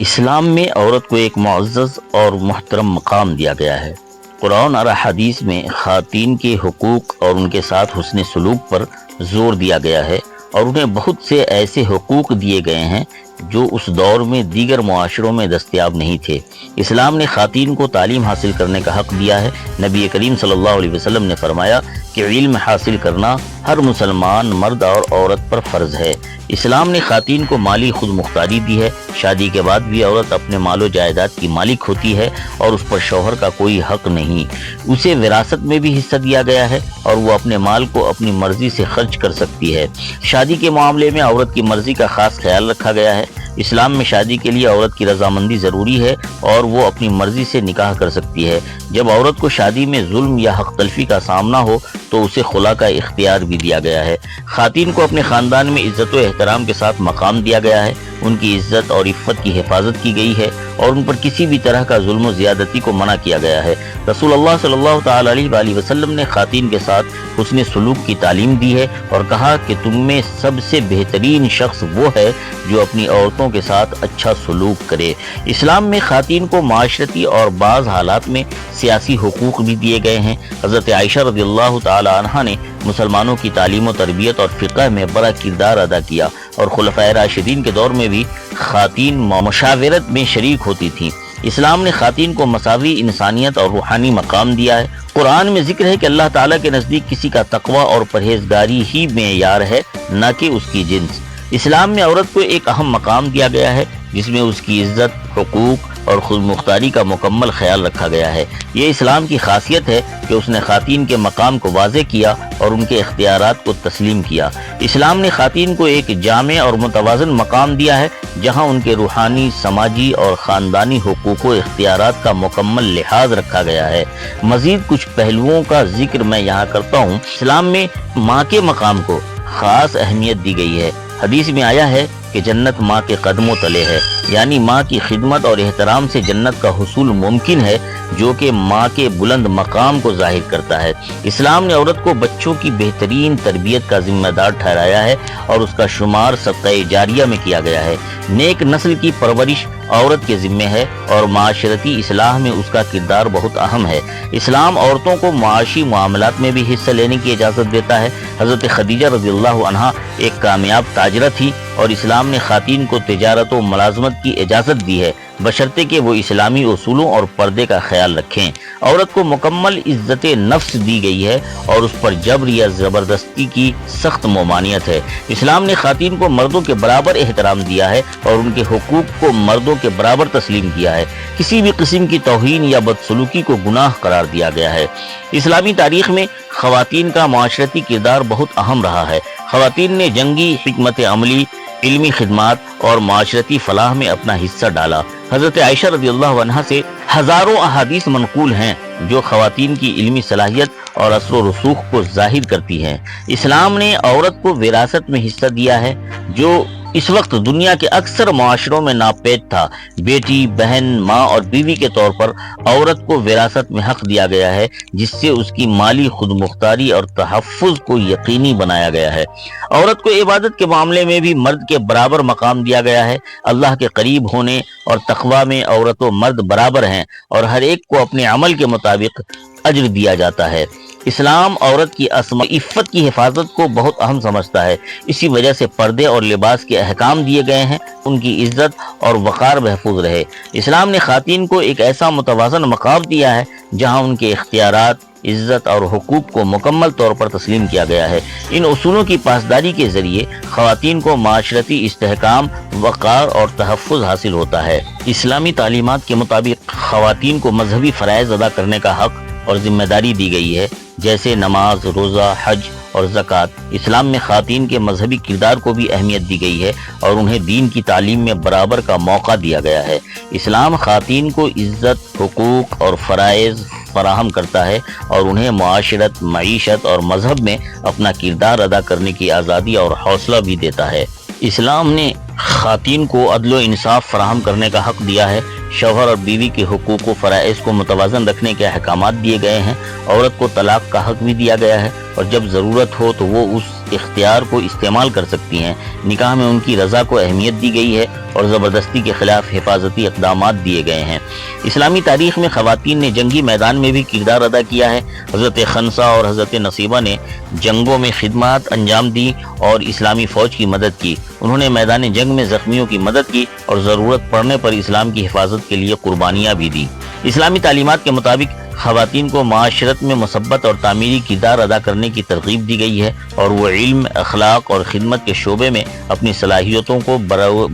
اسلام میں عورت کو ایک معزز اور محترم مقام دیا گیا ہے۔ قرآن اور حدیث میں خواتین کے حقوق اور ان کے ساتھ حسن سلوک پر زور دیا گیا ہے، اور انہیں بہت سے ایسے حقوق دیے گئے ہیں جو اس دور میں دیگر معاشروں میں دستیاب نہیں تھے۔ اسلام نے خواتین کو تعلیم حاصل کرنے کا حق دیا ہے۔ نبی کریم صلی اللہ علیہ وسلم نے فرمایا کہ علم حاصل کرنا ہر مسلمان مرد اور عورت پر فرض ہے۔ اسلام نے خواتین کو مالی خود مختاری دی ہے۔ شادی کے بعد بھی عورت اپنے مال و جائیداد کی مالک ہوتی ہے اور اس پر شوہر کا کوئی حق نہیں۔ اسے وراثت میں بھی حصہ دیا گیا ہے اور وہ اپنے مال کو اپنی مرضی سے خرچ کر سکتی ہے۔ شادی کے معاملے میں عورت کی مرضی کا خاص خیال رکھا گیا ہے۔ اسلام میں شادی کے لیے عورت کی رضامندی ضروری ہے اور وہ اپنی مرضی سے نکاح کر سکتی ہے۔ جب عورت کو شادی میں ظلم یا حق تلفی کا سامنا ہو تو اسے خلا کا اختیار بھی دیا گیا ہے۔ خواتین کو اپنے خاندان میں عزت و احترام کے ساتھ مقام دیا گیا ہے۔ ان کی عزت اور عفت کی حفاظت کی گئی ہے اور ان پر کسی بھی طرح کا ظلم و زیادتی کو منع کیا گیا ہے۔ رسول اللہ صلی اللہ تعالی علیہ وآلہ وسلم نے خواتین کے ساتھ حسن سلوک کی تعلیم دی ہے اور کہا کہ تم میں سب سے بہترین شخص وہ ہے جو اپنی عورتوں کے ساتھ اچھا سلوک کرے۔ اسلام میں خواتین کو معاشرتی اور بعض حالات میں سیاسی حقوق بھی دیے گئے ہیں۔ حضرت عائشہ رضی اللہ تعالی عنہا نے مسلمانوں کی تعلیم و تربیت اور فقہ میں بڑا کردار ادا کیا اور خلفائے راشدین کے دور میں بھی خواتین مشاورت میں شریک ہوتی تھیں۔ اسلام نے خواتین کو مساوی انسانیت اور روحانی مقام دیا ہے۔ قرآن میں ذکر ہے کہ اللہ تعالیٰ کے نزدیک کسی کا تقوی اور پرہیزگاری ہی معیار ہے، نہ کہ اس کی جنس۔ اسلام میں عورت کو ایک اہم مقام دیا گیا ہے جس میں اس کی عزت، حقوق اور خود مختاری کا مکمل خیال رکھا گیا ہے۔ یہ اسلام کی خاصیت ہے کہ اس نے خواتین کے مقام کو واضح کیا اور ان کے اختیارات کو تسلیم کیا۔ اسلام نے خواتین کو ایک جامع اور متوازن مقام دیا ہے جہاں ان کے روحانی، سماجی اور خاندانی حقوق و اختیارات کا مکمل لحاظ رکھا گیا ہے۔ مزید کچھ پہلوؤں کا ذکر میں یہاں کرتا ہوں۔ اسلام میں ماں کے مقام کو خاص اہمیت دی گئی ہے۔ حدیث میں آیا ہے کہ جنت ماں کے قدموں تلے ہے، یعنی ماں کی خدمت اور احترام سے جنت کا حصول ممکن ہے، جو کہ ماں کے بلند مقام کو ظاہر کرتا ہے۔ اسلام نے عورت کو بچوں کی بہترین تربیت کا ذمہ دار ٹھہرایا ہے اور اس کا شمار صدقہ جاریہ میں کیا گیا ہے۔ نیک نسل کی پرورش عورت کے ذمہ ہے اور معاشرتی اصلاح میں اس کا کردار بہت اہم ہے۔ اسلام عورتوں کو معاشی معاملات میں بھی حصہ لینے کی اجازت دیتا ہے۔ حضرت خدیجہ رضی اللہ عنہا ایک کامیاب تاجرہ تھی اور اسلام نے خواتین کو تجارت و ملازمت کی اجازت دی ہے، بشرطے کہ وہ اسلامی اصولوں اور پردے کا خیال رکھیں۔ عورت کو مکمل عزت نفس دی گئی ہے اور اس پر جبر یا زبردستی کی سخت ممانعت ہے۔ اسلام نے خواتین کو مردوں کے برابر احترام دیا ہے اور ان کے حقوق کو مردوں کے برابر تسلیم کیا ہے۔ کسی بھی قسم کی توہین یا بدسلوکی کو گناہ قرار دیا گیا ہے۔ اسلامی تاریخ میں خواتین کا معاشرتی کردار بہت اہم رہا ہے۔ خواتین نے جنگی حکمت عملی، علمی خدمات اور معاشرتی فلاح میں اپنا حصہ ڈالا۔ حضرت عائشہ رضی اللہ عنہا سے ہزاروں احادیث منقول ہیں جو خواتین کی علمی صلاحیت اور اثر و رسوخ کو ظاہر کرتی ہیں۔ اسلام نے عورت کو وراثت میں حصہ دیا ہے جو اس وقت دنیا کے اکثر معاشروں میں ناپید تھا۔ بیٹی، بہن، ماں اور بیوی کے طور پر عورت کو وراثت میں حق دیا گیا ہے، جس سے اس کی مالی خود مختاری اور تحفظ کو یقینی بنایا گیا ہے۔ عورت کو عبادت کے معاملے میں بھی مرد کے برابر مقام دیا گیا ہے۔ اللہ کے قریب ہونے اور تقوی میں عورت و مرد برابر ہیں اور ہر ایک کو اپنے عمل کے مطابق اجر دیا جاتا ہے۔ اسلام عورت کی عفت کی حفاظت کو بہت اہم سمجھتا ہے، اسی وجہ سے پردے اور لباس کے احکام دیے گئے ہیں، ان کی عزت اور وقار محفوظ رہے۔ اسلام نے خواتین کو ایک ایسا متوازن مقام دیا ہے جہاں ان کے اختیارات، عزت اور حقوق کو مکمل طور پر تسلیم کیا گیا ہے۔ ان اصولوں کی پاسداری کے ذریعے خواتین کو معاشرتی استحکام، وقار اور تحفظ حاصل ہوتا ہے۔ اسلامی تعلیمات کے مطابق خواتین کو مذہبی فرائض ادا کرنے کا حق اور ذمہ داری دی گئی ہے، جیسے نماز، روزہ، حج اور زکوٰۃ۔ اسلام میں خواتین کے مذہبی کردار کو بھی اہمیت دی گئی ہے اور انہیں دین کی تعلیم میں برابر کا موقع دیا گیا ہے۔ اسلام خواتین کو عزت، حقوق اور فرائض فراہم کرتا ہے اور انہیں معاشرت، معیشت اور مذہب میں اپنا کردار ادا کرنے کی آزادی اور حوصلہ بھی دیتا ہے۔ اسلام نے خواتین کو عدل و انصاف فراہم کرنے کا حق دیا ہے۔ شوہر اور بیوی کے حقوق و فرائض کو متوازن رکھنے کے احکامات دیے گئے ہیں۔ عورت کو طلاق کا حق بھی دیا گیا ہے اور جب ضرورت ہو تو وہ اس اختیار کو استعمال کر سکتی ہیں۔ نکاح میں ان کی رضا کو اہمیت دی گئی ہے اور زبردستی کے خلاف حفاظتی اقدامات دیے گئے ہیں۔ اسلامی تاریخ میں خواتین نے جنگی میدان میں بھی کردار ادا کیا ہے۔ حضرت خنسا اور حضرت نصیبہ نے جنگوں میں خدمات انجام دی اور اسلامی فوج کی مدد کی۔ انہوں نے میدان جنگ میں زخمیوں کی مدد کی اور ضرورت پڑنے پر اسلام کی حفاظت کے لیے قربانیاں بھی دی۔ اسلامی تعلیمات کے مطابق خواتین کو معاشرت میں مثبت اور تعمیری کردار ادا کرنے کی ترغیب دی گئی ہے اور وہ علم، اخلاق اور خدمت کے شعبے میں اپنی صلاحیتوں کو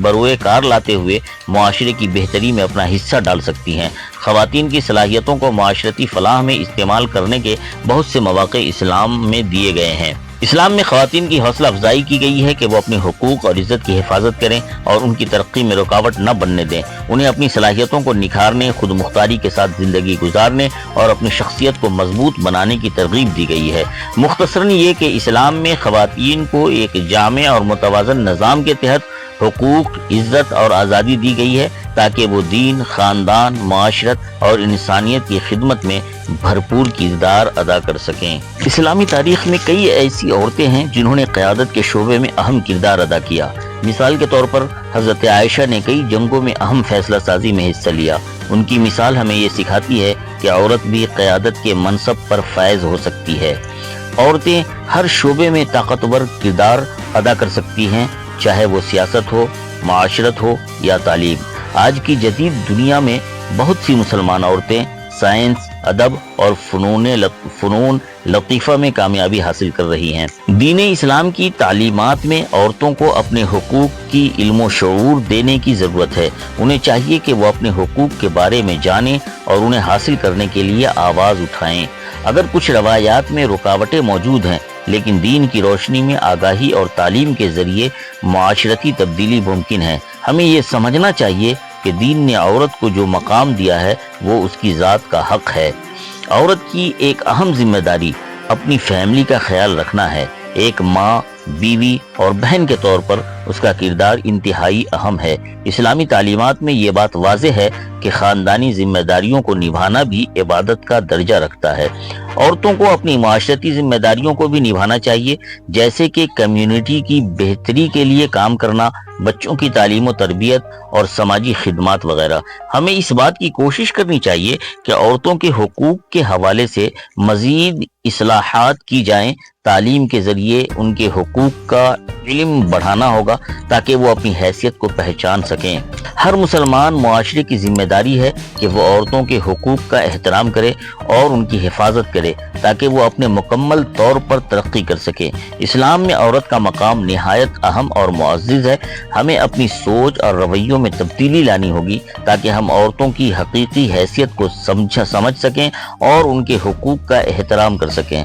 بروئے کار لاتے ہوئے معاشرے کی بہتری میں اپنا حصہ ڈال سکتی ہیں۔ خواتین کی صلاحیتوں کو معاشرتی فلاح میں استعمال کرنے کے بہت سے مواقع اسلام میں دیے گئے ہیں۔ اسلام میں خواتین کی حوصلہ افزائی کی گئی ہے کہ وہ اپنے حقوق اور عزت کی حفاظت کریں اور ان کی ترقی میں رکاوٹ نہ بننے دیں۔ انہیں اپنی صلاحیتوں کو نکھارنے، خود مختاری کے ساتھ زندگی گزارنے اور اپنی شخصیت کو مضبوط بنانے کی ترغیب دی گئی ہے۔ مختصراً یہ کہ اسلام میں خواتین کو ایک جامع اور متوازن نظام کے تحت حقوق، عزت اور آزادی دی گئی ہے تاکہ وہ دین، خاندان، معاشرت اور انسانیت کی خدمت میں بھرپور کردار ادا کر سکیں۔ اسلامی تاریخ میں کئی ایسی عورتیں ہیں جنہوں نے قیادت کے شعبے میں اہم کردار ادا کیا۔ مثال کے طور پر حضرت عائشہ نے کئی جنگوں میں اہم فیصلہ سازی میں حصہ لیا۔ ان کی مثال ہمیں یہ سکھاتی ہے کہ عورت بھی قیادت کے منصب پر فائز ہو سکتی ہے۔ عورتیں ہر شعبے میں طاقتور کردار ادا کر سکتی ہیں، چاہے وہ سیاست ہو، معاشرت ہو یا تعلیم۔ آج کی جدید دنیا میں بہت سی مسلمان عورتیں سائنس، ادب اور فنون لطیفہ میں کامیابی حاصل کر رہی ہیں۔ دین اسلام کی تعلیمات میں عورتوں کو اپنے حقوق کی علم و شعور دینے کی ضرورت ہے۔ انہیں چاہیے کہ وہ اپنے حقوق کے بارے میں جانیں اور انہیں حاصل کرنے کے لیے آواز اٹھائیں۔ اگر کچھ روایات میں رکاوٹیں موجود ہیں، لیکن دین کی روشنی میں آگاہی اور تعلیم کے ذریعے معاشرتی تبدیلی ممکن ہے۔ ہمیں یہ سمجھنا چاہیے کہ دین نے عورت کو جو مقام دیا ہے وہ اس کی ذات کا حق ہے۔ عورت کی ایک اہم ذمہ داری اپنی فیملی کا خیال رکھنا ہے۔ ایک ماں، بیوی اور بہن کے طور پر اس کا کردار انتہائی اہم ہے۔ اسلامی تعلیمات میں یہ بات واضح ہے کہ خاندانی ذمہ داریوں کو نبھانا بھی عبادت کا درجہ رکھتا ہے۔ عورتوں کو اپنی معاشرتی ذمہ داریوں کو بھی نبھانا چاہیے، جیسے کہ کمیونٹی کی بہتری کے لیے کام کرنا، بچوں کی تعلیم و تربیت اور سماجی خدمات وغیرہ۔ ہمیں اس بات کی کوشش کرنی چاہیے کہ عورتوں کے حقوق کے حوالے سے مزید اصلاحات کی جائیں۔ تعلیم کے ذریعے ان کے حقوق کا علم بڑھانا ہوگا تاکہ وہ اپنی حیثیت کو پہچان سکیں۔ ہر مسلمان معاشرے کی ذمہ داری ہے کہ وہ عورتوں کے حقوق کا احترام کرے اور ان کی حفاظت کرے تاکہ وہ اپنے مکمل طور پر ترقی کر سکے۔ اسلام میں عورت کا مقام نہایت اہم اور معزز ہے۔ ہمیں اپنی سوچ اور رویوں میں تبدیلی لانی ہوگی تاکہ ہم عورتوں کی حقیقی حیثیت کو سمجھ سکیں اور ان کے حقوق کا احترام کر سکیں۔